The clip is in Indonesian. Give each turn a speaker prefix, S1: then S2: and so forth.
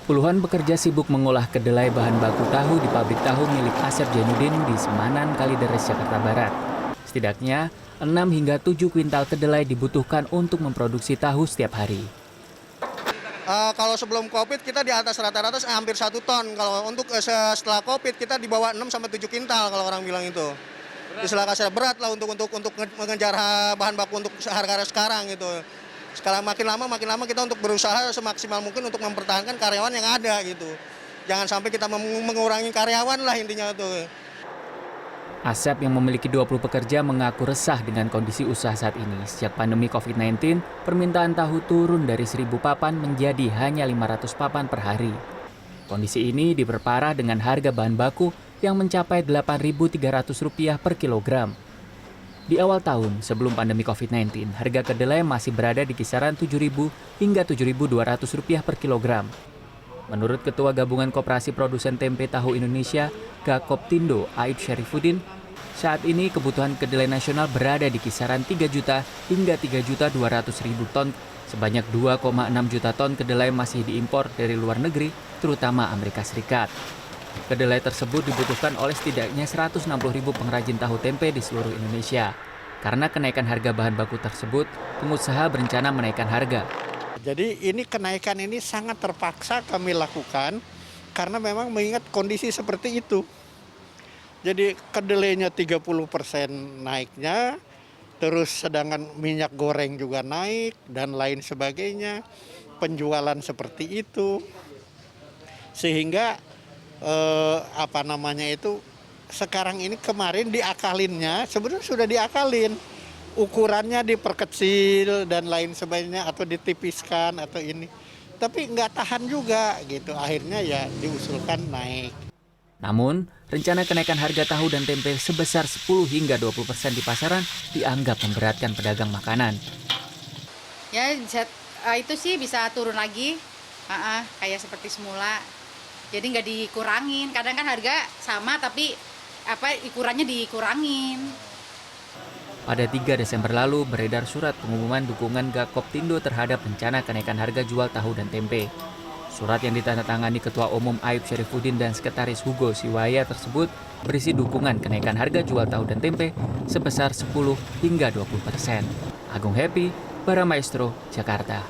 S1: Puluhan pekerja sibuk mengolah kedelai bahan baku tahu di pabrik tahu milik Asep Jainuddin di Semanan, Kalideres, Jakarta Barat. Setidaknya 6 hingga 7 kuintal kedelai dibutuhkan untuk memproduksi tahu setiap hari.
S2: Kalau sebelum COVID kita di atas rata-rata hampir 1 ton. Kalau untuk setelah COVID kita di bawah 6 sampai 7 kintal kalau orang bilang itu. Istilah kasar berat lah untuk mengejar bahan baku untuk harga sekarang gitu. Sekarang makin lama kita untuk berusaha semaksimal mungkin untuk mempertahankan karyawan yang ada gitu. Jangan sampai kita mengurangi karyawan lah intinya tuh.
S1: Asep yang memiliki 20 pekerja mengaku resah dengan kondisi usaha saat ini. Sejak pandemi COVID-19, permintaan tahu turun dari 1.000 papan menjadi hanya 500 papan per hari. Kondisi ini diperparah dengan harga bahan baku yang mencapai Rp8.300 per kilogram. Di awal tahun, sebelum pandemi COVID-19, harga kedelai masih berada di kisaran Rp7.000 hingga Rp7.200 per kilogram. Menurut Ketua Gabungan Koperasi Produsen Tempe Tahu Indonesia, Gakoptindo, Aib Syarifuddin, saat ini kebutuhan kedelai nasional berada di kisaran 3 juta hingga 3.200.000 ton. Sebanyak 2,6 juta ton kedelai masih diimpor dari luar negeri, terutama Amerika Serikat. Kedelai tersebut dibutuhkan oleh setidaknya 160.000 pengrajin tahu tempe di seluruh Indonesia. Karena kenaikan harga bahan baku tersebut, pengusaha berencana menaikkan harga.
S3: Jadi ini kenaikan ini sangat terpaksa kami lakukan karena memang mengingat kondisi seperti itu. Jadi kedelainya 30% naiknya, terus sedangkan minyak goreng juga naik dan lain sebagainya, penjualan seperti itu. Sehingga sekarang ini kemarin diakalinnya sebenarnya sudah diakalin, ukurannya diperkecil dan lain sebagainya atau ditipiskan atau ini, tapi nggak tahan juga gitu, akhirnya ya diusulkan naik.
S1: Namun, rencana kenaikan harga tahu dan tempe sebesar 10 hingga 20% di pasaran dianggap memberatkan pedagang makanan.
S4: Ya itu sih bisa turun lagi, kayak seperti semula. Jadi nggak dikurangin, kadang kan harga sama tapi ukurannya dikurangin.
S1: Pada 3 Desember lalu beredar surat pengumuman dukungan Gakoptindo terhadap rencana kenaikan harga jual tahu dan tempe. Surat yang ditandatangani Ketua Umum Aib Syarifuddin dan Sekretaris Hugo Siwaya tersebut berisi dukungan kenaikan harga jual tahu dan tempe sebesar 10 hingga 20%. Agung Happy, Baramaestro, Jakarta.